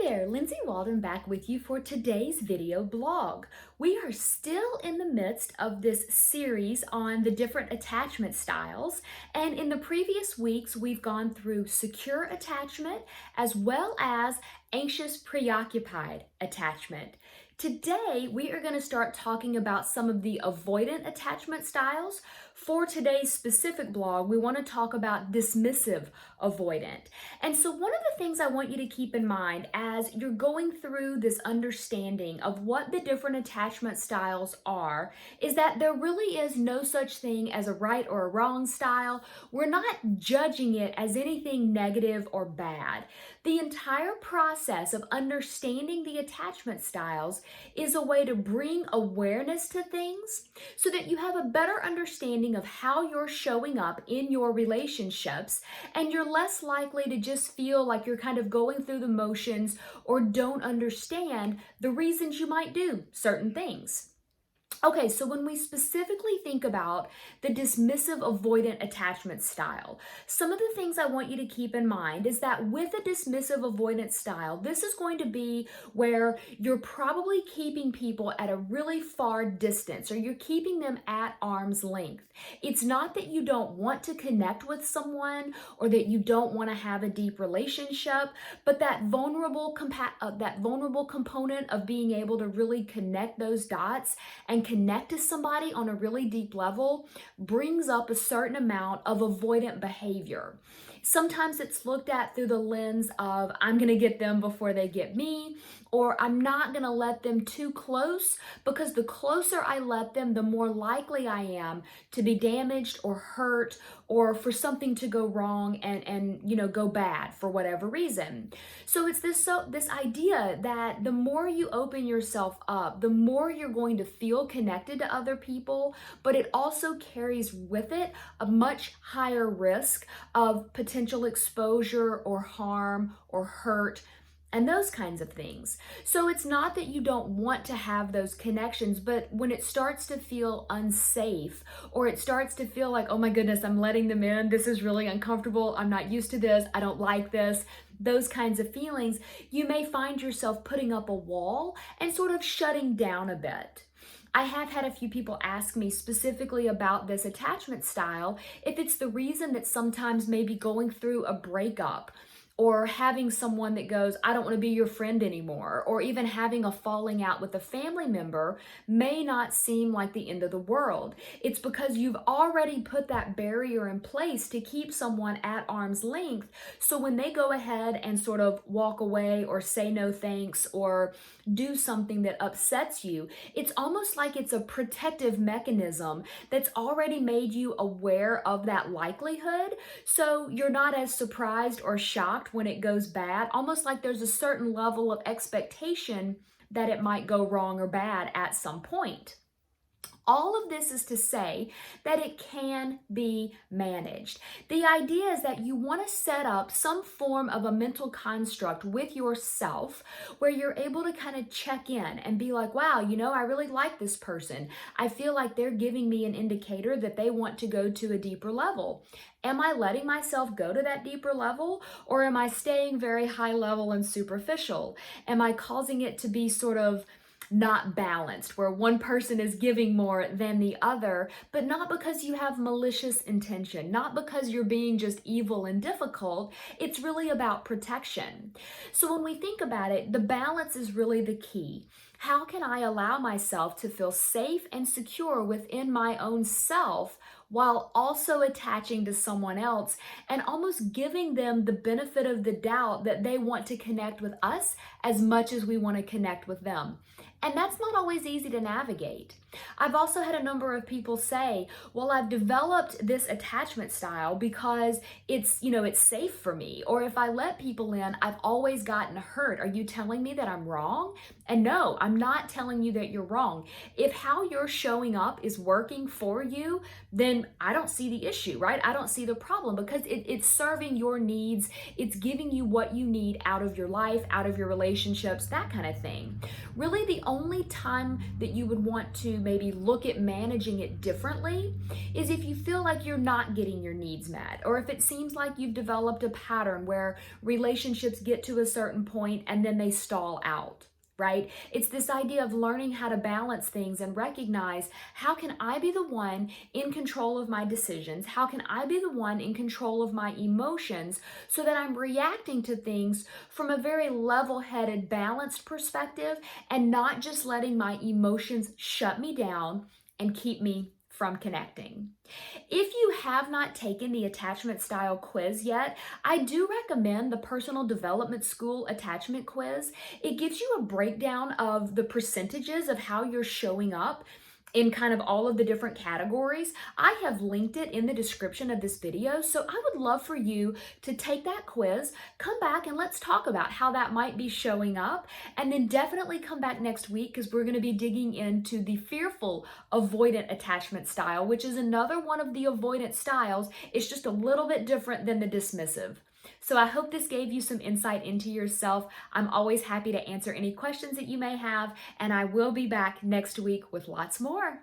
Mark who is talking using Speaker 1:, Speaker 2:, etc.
Speaker 1: there, Lindsay Walden back with you for today's video blog. We are still in the midst of this series on the different attachment styles, and in the previous weeks we've gone through secure attachment as well as anxious preoccupied attachment. Today we are going to start talking about some of the avoidant attachment styles. For today's specific blog, we want to talk about dismissive avoidant. And so one of the things I want you to keep in mind as you're going through this understanding of what the different attachment styles are is that there really is no such thing as a right or a wrong style. We're not judging it as anything negative or bad. The entire process of understanding the attachment styles is a way to bring awareness to things so that you have a better understanding of how you're showing up in your relationships, and you're less likely to just feel like you're kind of going through the motions or don't understand the reasons you might do certain things. Okay, so when we specifically think about the dismissive avoidant attachment style, some of the things I want you to keep in mind is that with a dismissive avoidant style, this is going to be where you're probably keeping people at a really far distance, or you're keeping them at arm's length. It's not that you don't want to connect with someone or that you don't want to have a deep relationship, but that vulnerable component of being able to really connect those dots and connect to somebody on a really deep level brings up a certain amount of avoidant behavior. Sometimes it's looked at through the lens of I'm going to get them before they get me, or I'm not going to let them too close, because the closer I let them, the more likely I am to be damaged or hurt, or for something to go wrong and go bad for whatever reason. So it's this idea that the more you open yourself up, the more you're going to feel connected to other people, but it also carries with it a much higher risk of potential exposure or harm or hurt and those kinds of things. So it's not that you don't want to have those connections, but when it starts to feel unsafe, or it starts to feel like, oh my goodness, I'm letting them in, this is really uncomfortable, I'm not used to this, I don't like this, those kinds of feelings, you may find yourself putting up a wall and sort of shutting down a bit. I have had a few people ask me specifically about this attachment style, if it's the reason that sometimes maybe going through a breakup, or having someone that goes, I don't want to be your friend anymore, or even having a falling out with a family member may not seem like the end of the world. It's because you've already put that barrier in place to keep someone at arm's length. So when they go ahead and sort of walk away or say no thanks or do something that upsets you, it's almost like it's a protective mechanism that's already made you aware of that likelihood. So you're not as surprised or shocked when it goes bad, almost like there's a certain level of expectation that it might go wrong or bad at some point. All of this is to say that it can be managed. The idea is that you want to set up some form of a mental construct with yourself where you're able to kind of check in and be like, wow, I really like this person. I feel like they're giving me an indicator that they want to go to a deeper level. Am I letting myself go to that deeper level, or am I staying very high level and superficial? Am I causing it to be sort of not balanced, where one person is giving more than the other, but not because you have malicious intention, not because you're being just evil and difficult. It's really about protection. So when we think about it, the balance is really the key. How can I allow myself to feel safe and secure within my own self while also attaching to someone else and almost giving them the benefit of the doubt that they want to connect with us as much as we want to connect with them? And that's not always easy to navigate. I've also had a number of people say, well, I've developed this attachment style because it's safe for me. Or if I let people in, I've always gotten hurt. Are you telling me that I'm wrong? And no, I'm not telling you that you're wrong. If how you're showing up is working for you, then I don't see the issue, right? I don't see the problem, because it's serving your needs. It's giving you what you need out of your life, out of your relationships, that kind of thing. Really, the only time that you would want to maybe look at managing it differently is if you feel like you're not getting your needs met, or if it seems like you've developed a pattern where relationships get to a certain point and then they stall out. Right? It's this idea of learning how to balance things and recognize, how can I be the one in control of my decisions? How can I be the one in control of my emotions so that I'm reacting to things from a very level-headed, balanced perspective and not just letting my emotions shut me down and keep me from connecting. If you have not taken the attachment style quiz yet, I do recommend the Personal Development School attachment quiz. It gives you a breakdown of the percentages of how you're showing up in kind of all of the different categories. I have linked it in the description of this video, so I would love for you to take that quiz, come back and let's talk about how that might be showing up, and then definitely come back next week because we're going to be digging into the fearful avoidant attachment style, which is another one of the avoidant styles. It's just a little bit different than the dismissive. So I hope this gave you some insight into yourself. I'm always happy to answer any questions that you may have, and I will be back next week with lots more.